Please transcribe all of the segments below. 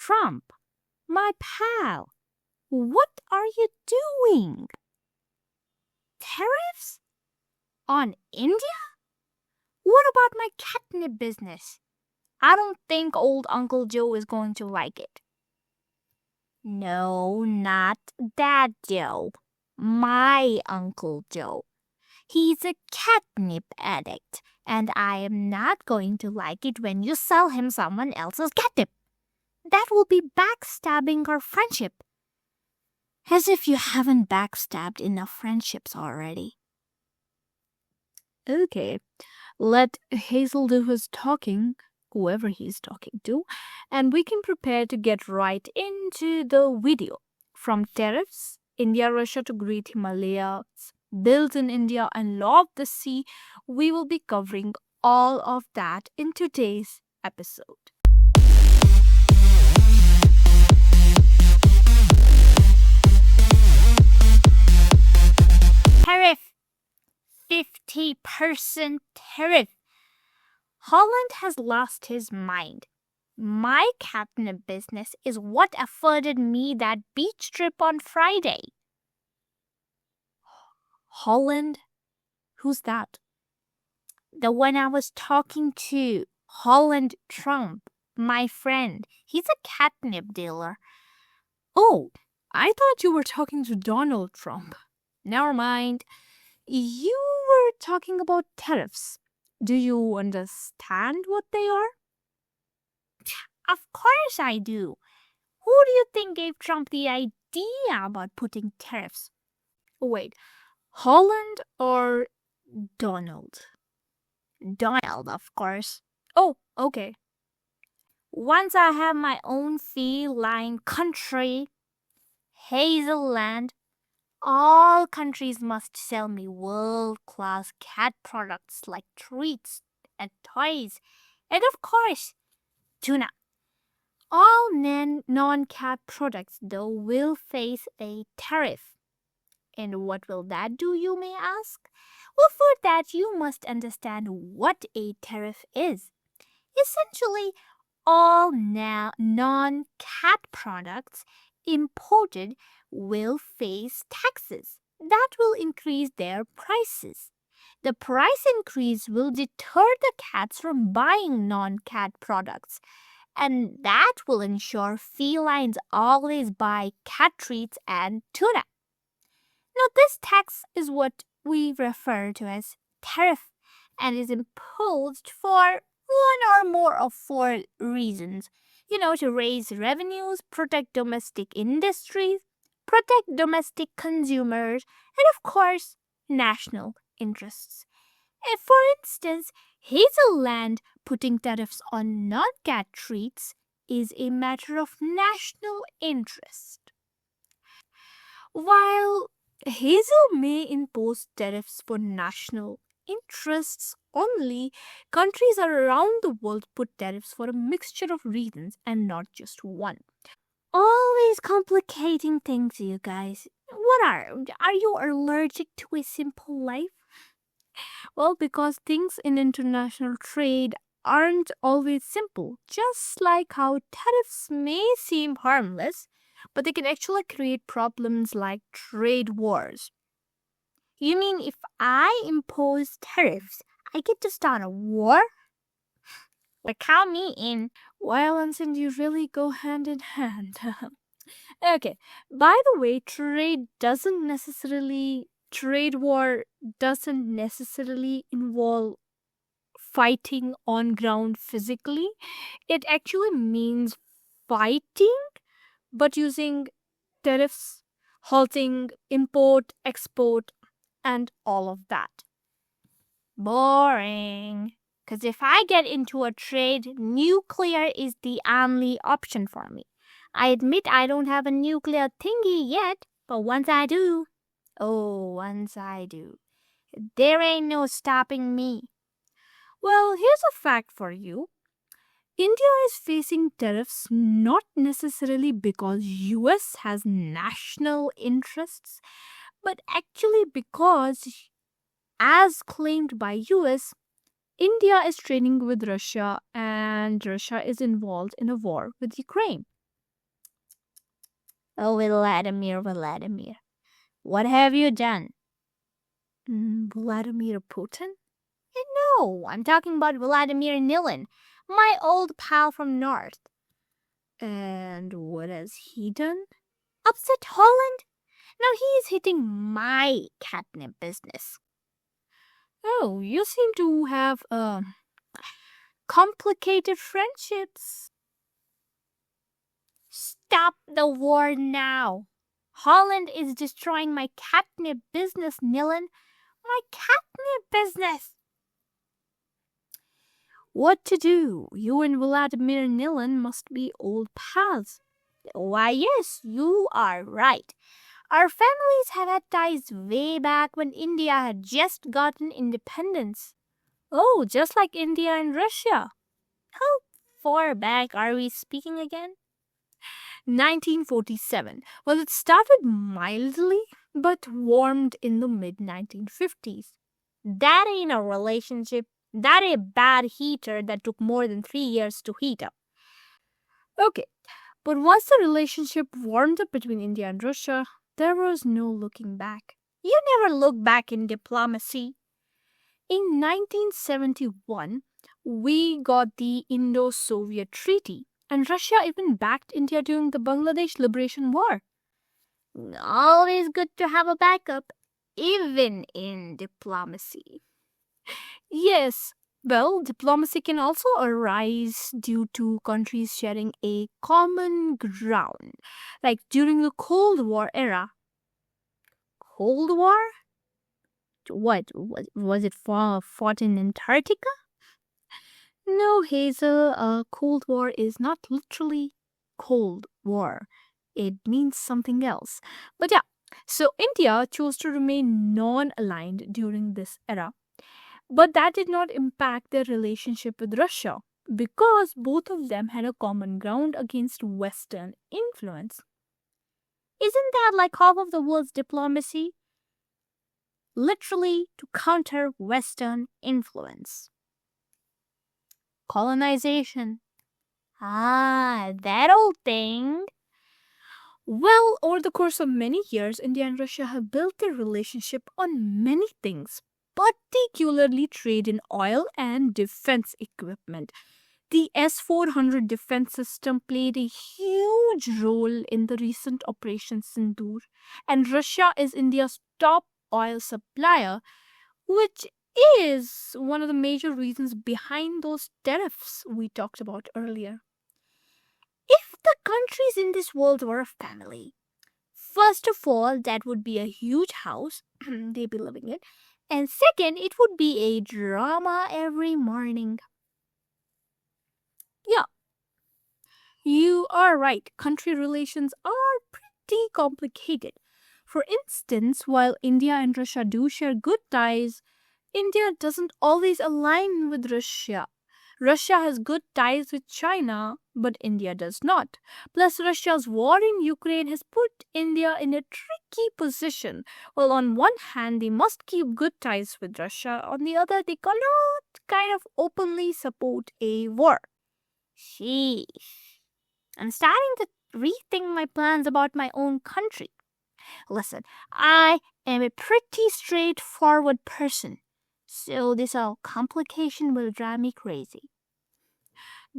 Trump, my pal, what are you doing? Tariffs? On India? What about my catnip business? I don't think old Uncle Joe is going to like it. No, not that Joe. My Uncle Joe. He's a catnip addict, and I am not going to like it when you sell him someone else's catnip. That will be backstabbing our friendship. As if you haven't backstabbed enough friendships already. Okay, let Hazel do his talking, whoever he's talking to, and we can prepare to get right into the video. From tariffs, India-Russia to Great Himalayas, built in India and law of the sea, we will be covering all of that in today's episode. Tariff! 50% tariff! Holland has lost his mind. My catnip business is what afforded me that beach trip on Friday. Holland? Who's that? The one I was talking to. Holland Trump. My friend. He's a catnip dealer. Oh, I thought you were talking to Donald Trump. Never mind. You were talking about tariffs. Do you understand what they are? Of course I do. Who do you think gave Trump the idea about putting tariffs? Wait, Holland or Donald? Donald, of course. Oh, okay. Once I have my own feline country, Hazel land, all countries must sell me world-class cat products like treats and toys, and of course, tuna. All non-cat products, though, will face a tariff. And what will that do, you may ask? Well, for that, you must understand what a tariff is. Essentially, all non-cat products imported will face taxes that will increase their prices. The price increase will deter the cats from buying non-cat products, and that will ensure felines always buy cat treats and tuna. Now, this tax is what we refer to as tariff and is imposed for one or more of four reasons. To raise revenues, protect domestic industries, protect domestic consumers, and of course, national interests. For instance, Hazelland putting tariffs on non-cat treats is a matter of national interest. While Hazel may impose tariffs for national interests only, countries around the world put tariffs for a mixture of reasons and not just one. Always complicating things, you guys. What are you allergic to a simple life? Well, because things in international trade aren't always simple. Just like how tariffs may seem harmless, but they can actually create problems like trade wars. You mean if I impose tariffs, I get to start a war? Well, count me in. Violence and you really go hand in hand. Okay, by the way, trade war doesn't necessarily involve fighting on ground physically. It actually means fighting, but using tariffs, halting import, export, and all of that. Boring. Because if I get into a trade, nuclear is the only option for me. I admit I don't have a nuclear thingy yet, but once I do, there ain't no stopping me. Well, here's a fact for you. India is facing tariffs not necessarily because US has national interests, but actually because, as claimed by US, India is trading with Russia and Russia is involved in a war with Ukraine. Oh, Vladimir, what have you done? Vladimir Putin? No, I'm talking about Vladimir Nilin, my old pal from North. And what has he done? Upset Holland? Now he is hitting my catnip business. Oh, you seem to have, complicated friendships. Stop the war now. Holland is destroying my catnip business, Nilin. My catnip business. What to do? You and Vladimir Nilin must be old pals. Why, yes, you are right. Our families have had ties way back when India had just gotten independence. Oh, just like India and Russia. How far back are we speaking again? 1947. Well, it started mildly, but warmed in the mid 1950s. That ain't a relationship. That a bad heater that took more than 3 years to heat up. Okay, but once the relationship warmed up between India and Russia, there was no looking back. You never look back in diplomacy. In 1971, we got the Indo-Soviet Treaty, and Russia even backed India during the Bangladesh Liberation War. Always good to have a backup, even in diplomacy. Yes, well, diplomacy can also arise due to countries sharing a common ground, like during the Cold War era. Cold War? What? Was it fought in Antarctica? No, Hazel, Cold War is not literally Cold War. It means something else. But yeah, so India chose to remain non aligned during this era. But that did not impact their relationship with Russia because both of them had a common ground against Western influence. Isn't that like half of the world's diplomacy? Literally to counter Western influence. Colonization. Ah, that old thing. Well, over the course of many years, India and Russia have built their relationship on many things, particularly trade in oil and defense equipment. The S 400 defense system played a huge role in the recent Operation Sindoor, and Russia is India's top oil supplier, which is one of the major reasons behind those tariffs we talked about earlier. If the countries in this world were a family, first of all, that would be a huge house. They'd be living in. And second, it would be a drama every morning. Yeah, you are right. Country relations are pretty complicated. For instance, while India and Russia do share good ties, India doesn't always align with Russia. Russia has good ties with China, but India does not. Plus, Russia's war in Ukraine has put India in a tricky position. Well, on one hand, they must keep good ties with Russia, on the other, they cannot kind of openly support a war. Sheesh. I'm starting to rethink my plans about my own country. Listen, I am a pretty straightforward person, so this whole complication will drive me crazy.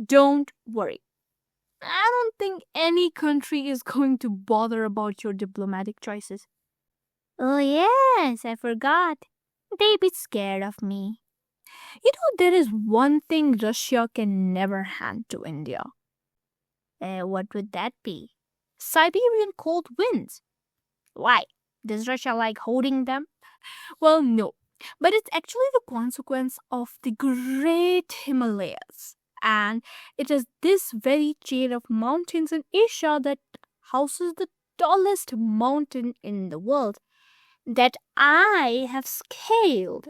Don't worry. I don't think any country is going to bother about your diplomatic choices. Oh, yes, I forgot. They'd be scared of me. You know, there is one thing Russia can never hand to India. What would that be? Siberian cold winds. Why? Does Russia like holding them? Well, no. But it's actually the consequence of the Great Himalayas. And it is this very chain of mountains in Asia that houses the tallest mountain in the world that I have scaled.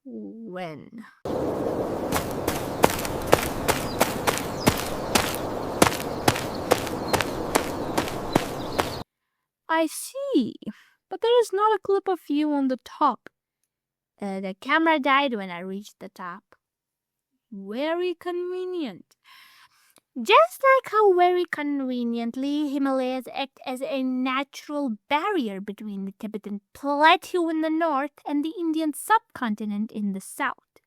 When? I see. But there is not a clip of you on the top. The camera died when I reached the top. Very convenient. Just like how very conveniently Himalayas act as a natural barrier between the Tibetan plateau in the north and the Indian subcontinent in the south.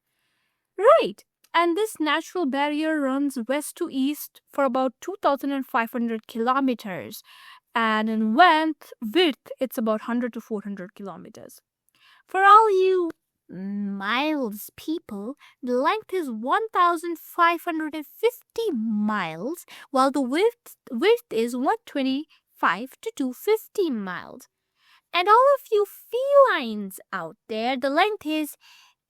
Right. And this natural barrier runs west to east for about 2,500 kilometers. And in width, it's about 100 to 400 kilometers. For all you miles people, the length is 1,550 miles, while the width is 125 to 250 miles. And all of you felines out there, the length is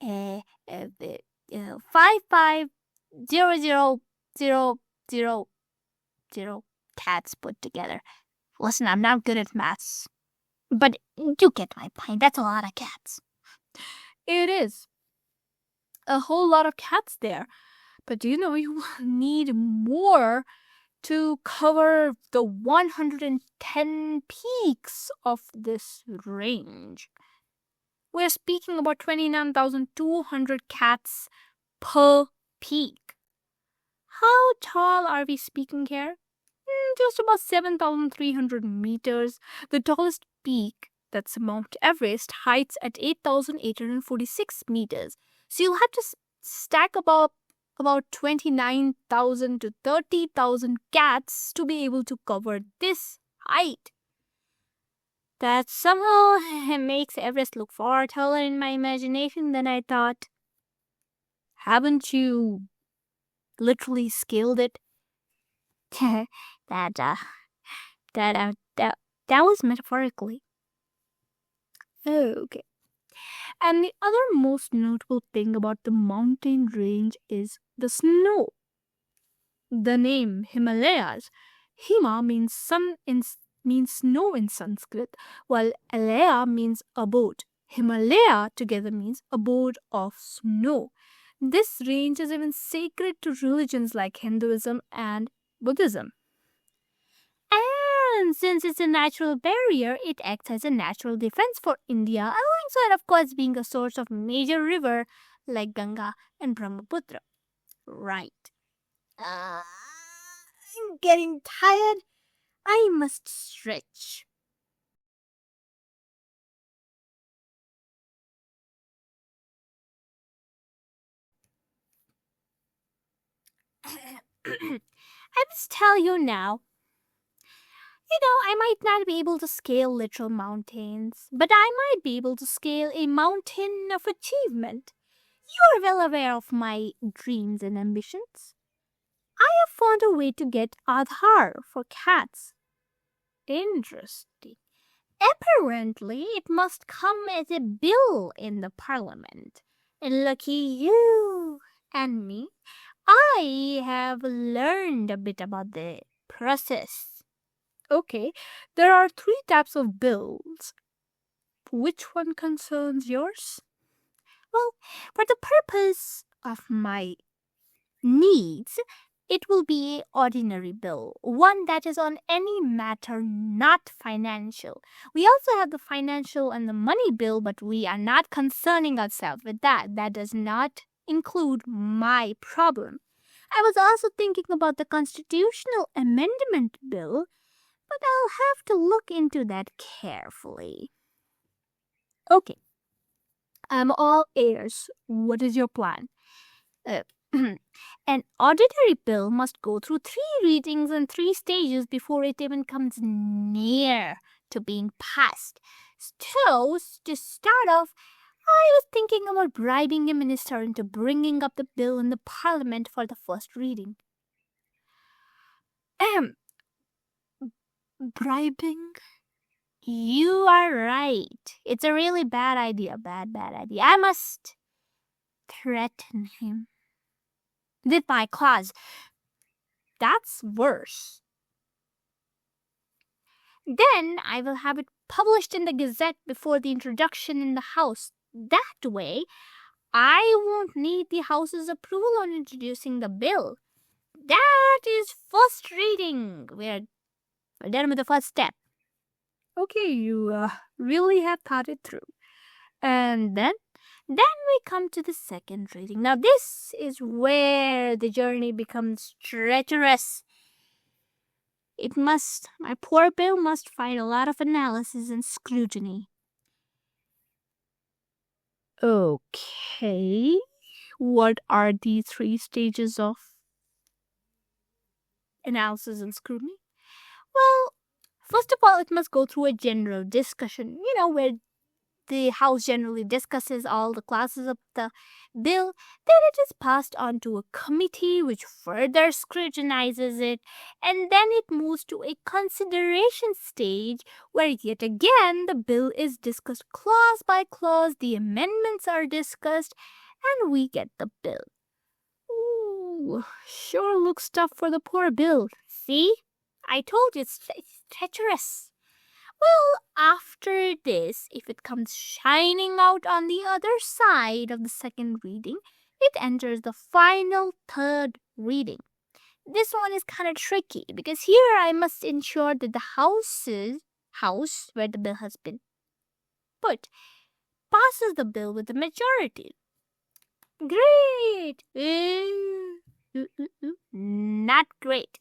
55,000,000 cats put together. Listen, I'm not good at maths, but you get my point. That's a lot of cats. It is a whole lot of cats there. But you need more to cover the 110 peaks of this range. We're speaking about 29,200 cats per peak. How tall are we speaking here? Just about 7,300 meters. The tallest peak, that's Mount Everest, heights at 8,846 meters. So you'll have to stack about 29,000 to 30,000 cats to be able to cover this height. That somehow makes Everest look far taller in my imagination than I thought. Haven't you literally scaled it? that was metaphorically. Okay. And the other most notable thing about the mountain range is the snow. The name Himalayas, Hima means means snow in Sanskrit, while Alaya means abode. Himalaya together means abode of snow. This range is even sacred to religions like Hinduism and Buddhism. And since it's a natural barrier, it acts as a natural defense for India, alongside, of course, being a source of major river like Ganga and Brahmaputra. Right. I'm getting tired. I must stretch. I must tell you now. I might not be able to scale literal mountains, but I might be able to scale a mountain of achievement. You are well aware of my dreams and ambitions. I have found a way to get Aadhar for cats. Interesting. Apparently, it must come as a bill in the parliament. And lucky you and me, I have learned a bit about the process. Okay, there are 3 types of bills. Which one concerns yours? Well, for the purpose of my needs, it will be an ordinary bill, one that is on any matter not financial. We also have the financial and the money bill, but we are not concerning ourselves with that. That does not include my problem. I was also thinking about the constitutional amendment bill, but I'll have to look into that carefully. Okay, I'm all ears. What is your plan? An ordinary bill must go through 3 readings and 3 stages before it even comes near to being passed. So, to start off, I was thinking about bribing a minister into bringing up the bill in the parliament for the first reading. Bribing? You are right. It's a really bad idea. Bad idea. I must threaten him with my claws. That's worse. Then I will have it published in the Gazette before the introduction in the House. That way, I won't need the House's approval on introducing the bill. That is first reading. We're done with the first step. Okay, you really have thought it through. And then Then we come to the second reading. Now, this is where the journey becomes treacherous. My poor Bill must find a lot of analysis and scrutiny. Okay. What are the 3 stages of analysis and scrutiny? Well, first of all, it must go through a general discussion, where the House generally discusses all the classes of the bill. Then it is passed on to a committee which further scrutinizes it, and then it moves to a consideration stage where yet again the bill is discussed clause by clause, the amendments are discussed, and we get the bill. Ooh, sure looks tough for the poor Bill. See? I told you it's treacherous. Well, after this, if it comes shining out on the other side of the second reading, it enters the final third reading. This one is kind of tricky because here I must ensure that the house where the bill has been put passes the bill with the majority. Great! Not great.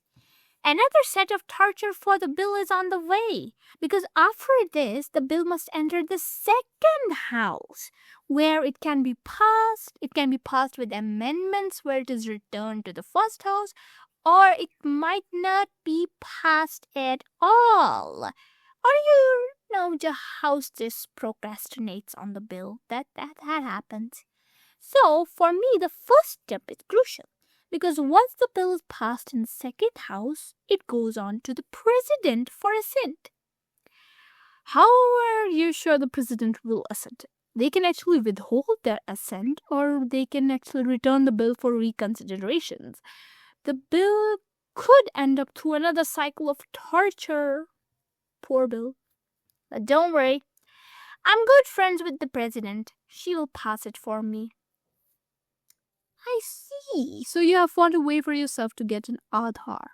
Another set of torture for the bill is on the way, because after this, the bill must enter the second house, where it can be passed. It can be passed with amendments, where it is returned to the first house, or it might not be passed at all. Or you know, the house just procrastinates on the bill. That happens. So, for me, the first step is crucial. Because once the bill is passed in the second house, it goes on to the president for assent. How are you sure the president will assent? They can actually withhold their assent, or they can actually return the bill for reconsiderations. The bill could end up through another cycle of torture. Poor Bill. But don't worry, I'm good friends with the president. She will pass it for me. I see. So you have found a way for yourself to get an Aadhar.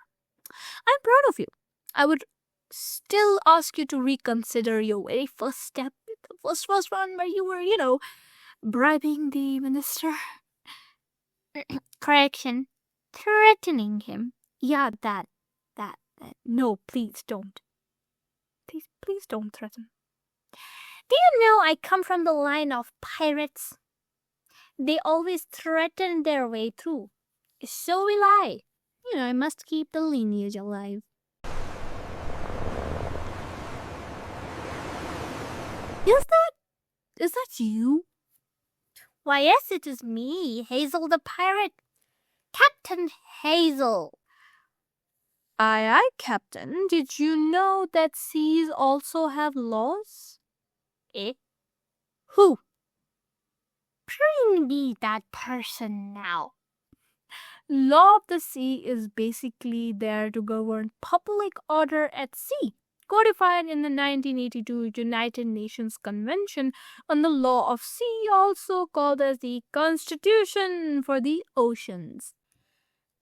I'm proud of you. I would still ask you to reconsider your very first step. The first one where you were, bribing the minister. Correction. Threatening him. Yeah, that. No, please don't. Please don't threaten. Do you know I come from the line of pirates? They always threaten their way through. So will I. I must keep the lineage alive. Is that you? Why, yes, it is me, Hazel the pirate. Captain Hazel. Aye, Captain. Did you know that seas also have laws? Eh? Who? Bring me that person now. Law of the sea is basically there to govern public order at sea, codified in the 1982 United Nations Convention on the Law of Sea, also called as the Constitution for the Oceans.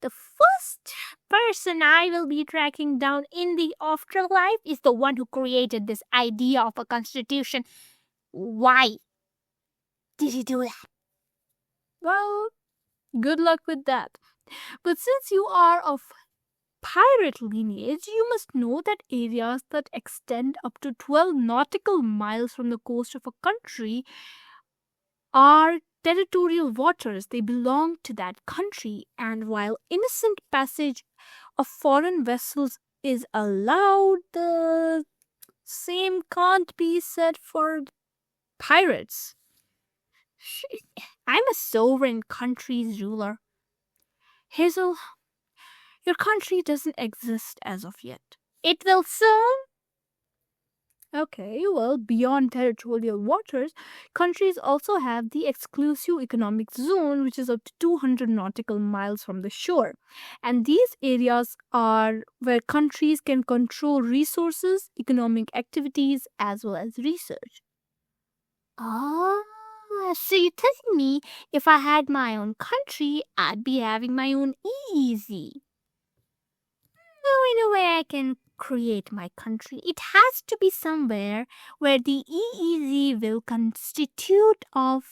The first person I will be tracking down in the afterlife is the one who created this idea of a constitution. Why did he do that? Well, good luck with that. But since you are of pirate lineage, you must know that areas that extend up to 12 nautical miles from the coast of a country are territorial waters. They belong to that country, and while innocent passage of foreign vessels is allowed, the same can't be said for pirates. I'm a sovereign country's ruler. Hazel, your country doesn't exist as of yet. It will soon. Okay, well, beyond territorial waters, countries also have the exclusive economic zone, which is up to 200 nautical miles from the shore. And these areas are where countries can control resources, economic activities, as well as research. So you're telling me if I had my own country, I'd be having my own easy. No, in a way I can create my country. It has to be somewhere where the EEZ will constitute of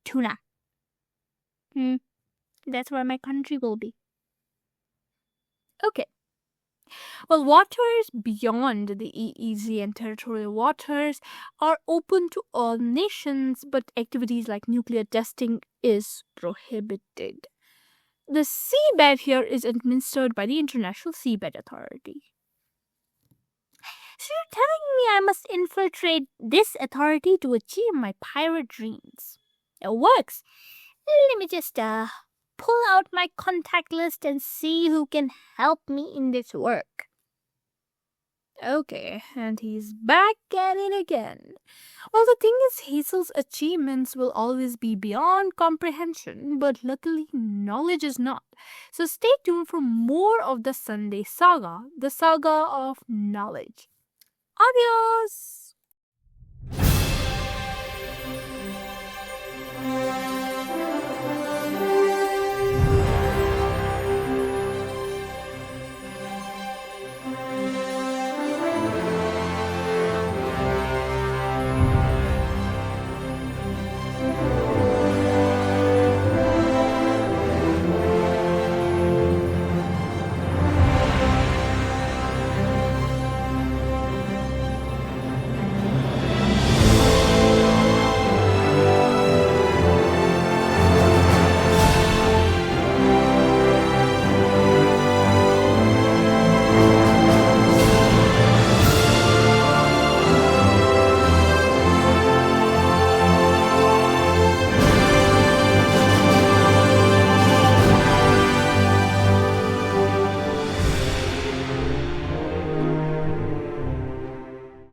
tuna. That's where my country will be. Okay. Well, waters beyond the EEZ and territorial waters are open to all nations, but activities like nuclear testing is prohibited. The seabed here is administered by the International Seabed Authority. So you're telling me I must infiltrate this authority to achieve my pirate dreams? It works. Let me just pull out my contact list and see who can help me in this work. Okay, and he's back at it again. Well, the thing is, Hazel's achievements will always be beyond comprehension, but luckily, knowledge is not. So stay tuned for more of the Sunday Saga, the saga of knowledge. Adios!